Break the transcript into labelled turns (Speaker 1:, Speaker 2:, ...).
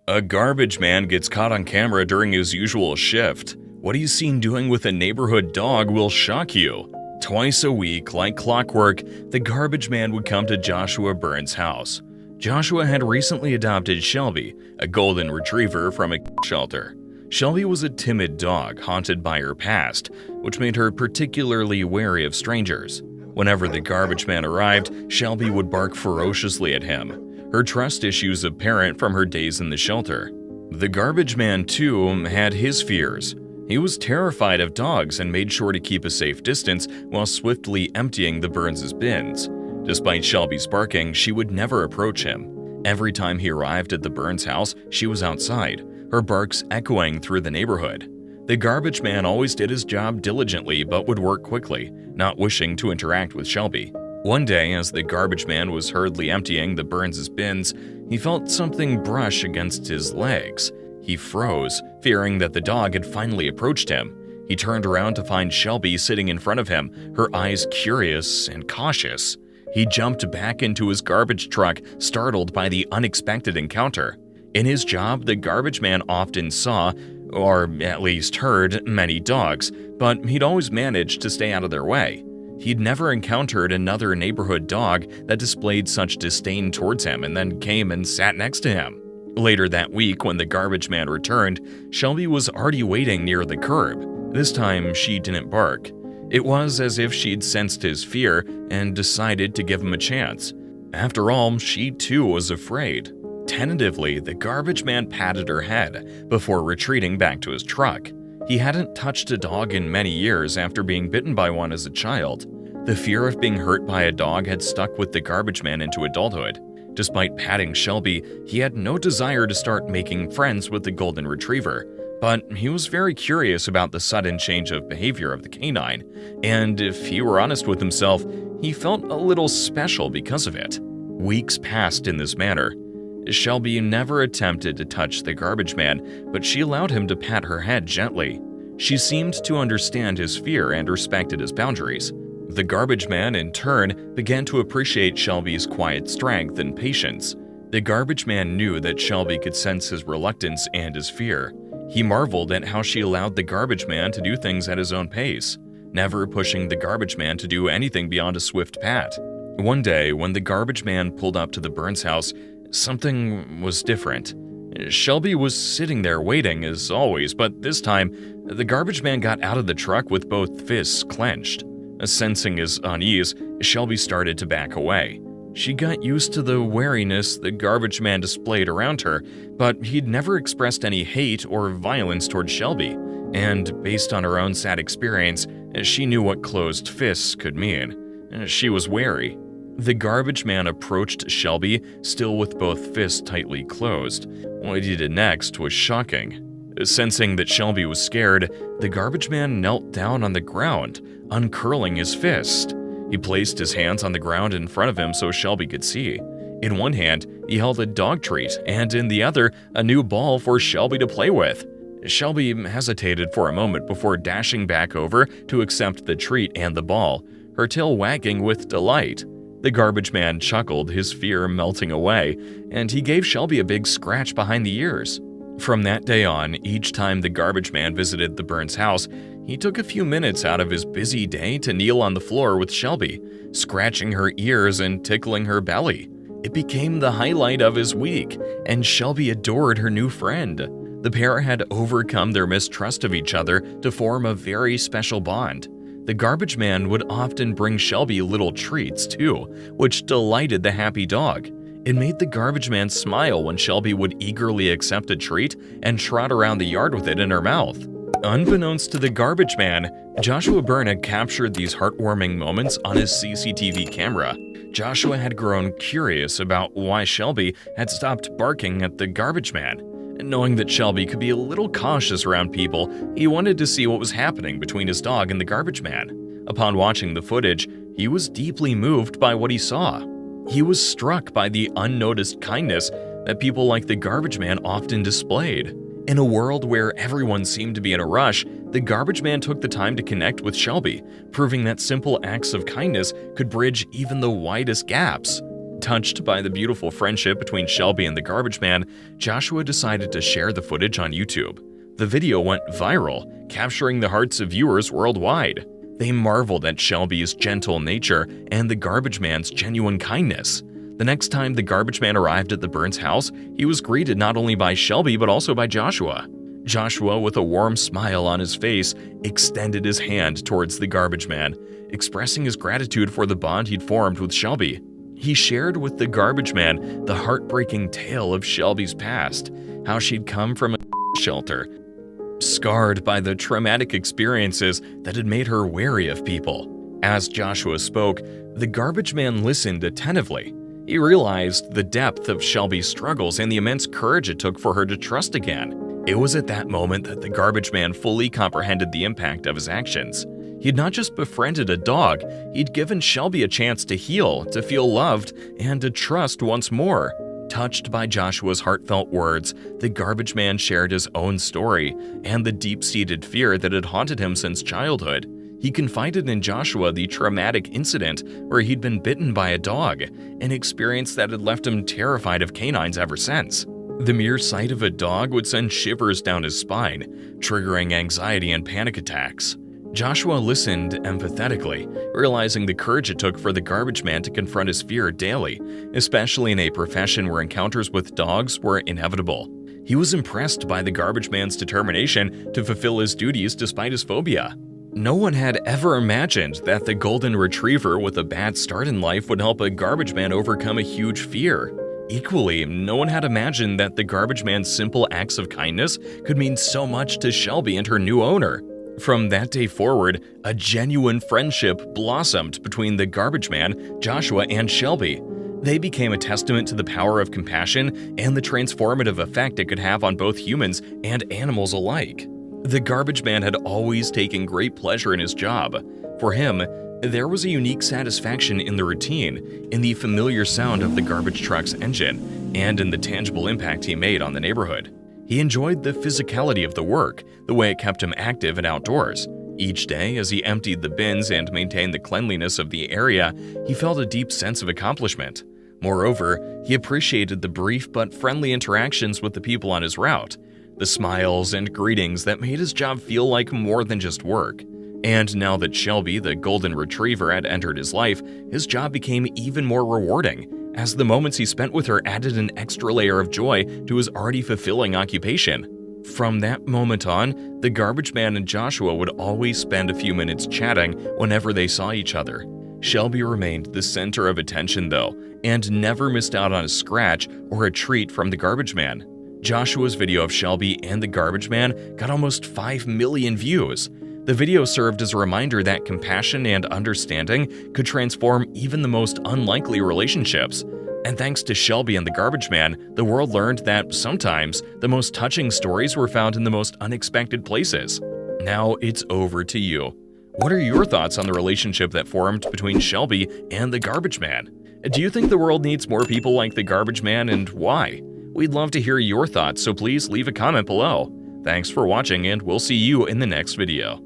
Speaker 1: A garbage man gets caught on camera during his usual shift. What he's seen doing with a neighborhood dog will shock you. Twice a week, like clockwork, the garbage man would come to Joshua Burns' house. Joshua had recently adopted Shelby, a golden retriever from a shelter. Shelby was a timid dog haunted by her past, which made her particularly wary of strangers. Whenever the garbage man arrived, Shelby would bark ferociously at him, her trust issues apparent from her days in the shelter. The garbage man, too, had his fears. He was terrified of dogs and made sure to keep a safe distance while swiftly emptying the Burns' bins. Despite Shelby's barking, she would never approach him. Every time he arrived at the Burns house, she was outside, her barks echoing through the neighborhood. The garbage man always did his job diligently but would work quickly, not wishing to interact with Shelby. One day, as the garbage man was hurriedly emptying the Burns' bins, he felt something brush against his legs. He froze, fearing that the dog had finally approached him. He turned around to find Shelby sitting in front of him, her eyes curious and cautious. He jumped back into his garbage truck, startled by the unexpected encounter. In his job, the garbage man often saw, or at least heard, many dogs, but he'd always managed to stay out of their way. He'd never encountered another neighborhood dog that displayed such disdain towards him and then came and sat next to him. Later that week, when the garbage man returned, Shelby was already waiting near the curb. This time, she didn't bark. It was as if she'd sensed his fear and decided to give him a chance. After all, she too was afraid. Tentatively, the garbage man patted her head before retreating back to his truck. He hadn't touched a dog in many years after being bitten by one as a child. The fear of being hurt by a dog had stuck with the garbage man into adulthood. Despite patting Shelby, he had no desire to start making friends with the golden retriever. But he was very curious about the sudden change of behavior of the canine, and if he were honest with himself, he felt a little special because of it. Weeks passed in this manner. Shelby never attempted to touch the garbage man, but she allowed him to pat her head gently. She seemed to understand his fear and respected his boundaries. The garbage man, in turn, began to appreciate Shelby's quiet strength and patience. The garbage man knew that Shelby could sense his reluctance and his fear. He marveled at how she allowed the garbage man to do things at his own pace, never pushing the garbage man to do anything beyond a swift pat. One day, when the garbage man pulled up to the Burns house, something was different. Shelby was sitting there waiting as always, but this time, the garbage man got out of the truck with both fists clenched. Sensing his unease, Shelby started to back away. She got used to the wariness the garbage man displayed around her, but he'd never expressed any hate or violence toward Shelby, and based on her own sad experience, she knew what closed fists could mean. She was wary. The garbage man approached Shelby, still with both fists tightly closed. What he did next was shocking. Sensing that Shelby was scared, the garbage man knelt down on the ground, uncurling his fist. He placed his hands on the ground in front of him so Shelby could see. In one hand, he held a dog treat, and in the other, a new ball for Shelby to play with. Shelby hesitated for a moment before dashing back over to accept the treat and the ball, her tail wagging with delight. The garbage man chuckled, his fear melting away, and he gave Shelby a big scratch behind the ears. From that day on, each time the garbage man visited the Burns house, he took a few minutes out of his busy day to kneel on the floor with Shelby, scratching her ears and tickling her belly. It became the highlight of his week, and Shelby adored her new friend. The pair had overcome their mistrust of each other to form a very special bond. The garbage man would often bring Shelby little treats too, which delighted the happy dog. It made the garbage man smile when Shelby would eagerly accept a treat and trot around the yard with it in her mouth. Unbeknownst to the garbage man, Joshua Byrne had captured these heartwarming moments on his CCTV camera. Joshua had grown curious about why Shelby had stopped barking at the garbage man. Knowing that Shelby could be a little cautious around people, he wanted to see what was happening between his dog and the garbage man. Upon watching the footage, he was deeply moved by what he saw. He was struck by the unnoticed kindness that people like the garbage man often displayed. In a world where everyone seemed to be in a rush, the garbage man took the time to connect with Shelby, proving that simple acts of kindness could bridge even the widest gaps. Touched by the beautiful friendship between Shelby and the garbage man, Joshua decided to share the footage on YouTube. The video went viral, capturing the hearts of viewers worldwide. They marveled at Shelby's gentle nature and the garbage man's genuine kindness. The next time the garbage man arrived at the Burns house, he was greeted not only by Shelby but also by Joshua. Joshua, with a warm smile on his face, extended his hand towards the garbage man, expressing his gratitude for the bond he'd formed with Shelby. He shared with the garbage man the heartbreaking tale of Shelby's past, how she'd come from a shelter, scarred by the traumatic experiences that had made her wary of people. As Joshua spoke, the garbage man listened attentively. He realized the depth of Shelby's struggles and the immense courage it took for her to trust again. It was at that moment that the garbage man fully comprehended the impact of his actions. He'd not just befriended a dog, he'd given Shelby a chance to heal, to feel loved, and to trust once more. Touched by Joshua's heartfelt words, the garbage man shared his own story and the deep-seated fear that had haunted him since childhood. He confided in Joshua the traumatic incident where he'd been bitten by a dog, an experience that had left him terrified of canines ever since. The mere sight of a dog would send shivers down his spine, triggering anxiety and panic attacks. Joshua listened empathetically, realizing the courage it took for the garbage man to confront his fear daily, especially in a profession where encounters with dogs were inevitable. He was impressed by the garbage man's determination to fulfill his duties despite his phobia. No one had ever imagined that the golden retriever with a bad start in life would help a garbage man overcome a huge fear. Equally, no one had imagined that the garbage man's simple acts of kindness could mean so much to Shelby and her new owner. From that day forward, a genuine friendship blossomed between the garbage man, Joshua, and Shelby. They became a testament to the power of compassion and the transformative effect it could have on both humans and animals alike. The garbage man had always taken great pleasure in his job. For him, there was a unique satisfaction in the routine, in the familiar sound of the garbage truck's engine, and in the tangible impact he made on the neighborhood. He enjoyed the physicality of the work, the way it kept him active and outdoors. Each day, as he emptied the bins and maintained the cleanliness of the area, he felt a deep sense of accomplishment. Moreover, he appreciated the brief but friendly interactions with the people on his route, the smiles and greetings that made his job feel like more than just work. And now that Shelby, the golden retriever, had entered his life, his job became even more rewarding, as the moments he spent with her added an extra layer of joy to his already fulfilling occupation. From that moment on, the garbage man and Joshua would always spend a few minutes chatting whenever they saw each other. Shelby remained the center of attention though, and never missed out on a scratch or a treat from the garbage man. Joshua's video of Shelby and the garbage man got almost 5 million views. The video served as a reminder that compassion and understanding could transform even the most unlikely relationships. And thanks to Shelby and the garbage man, the world learned that sometimes the most touching stories were found in the most unexpected places. Now it's over to you. What are your thoughts on the relationship that formed between Shelby and the garbage man? Do you think the world needs more people like the garbage man, and why? We'd love to hear your thoughts, so please leave a comment below. Thanks for watching, and we'll see you in the next video.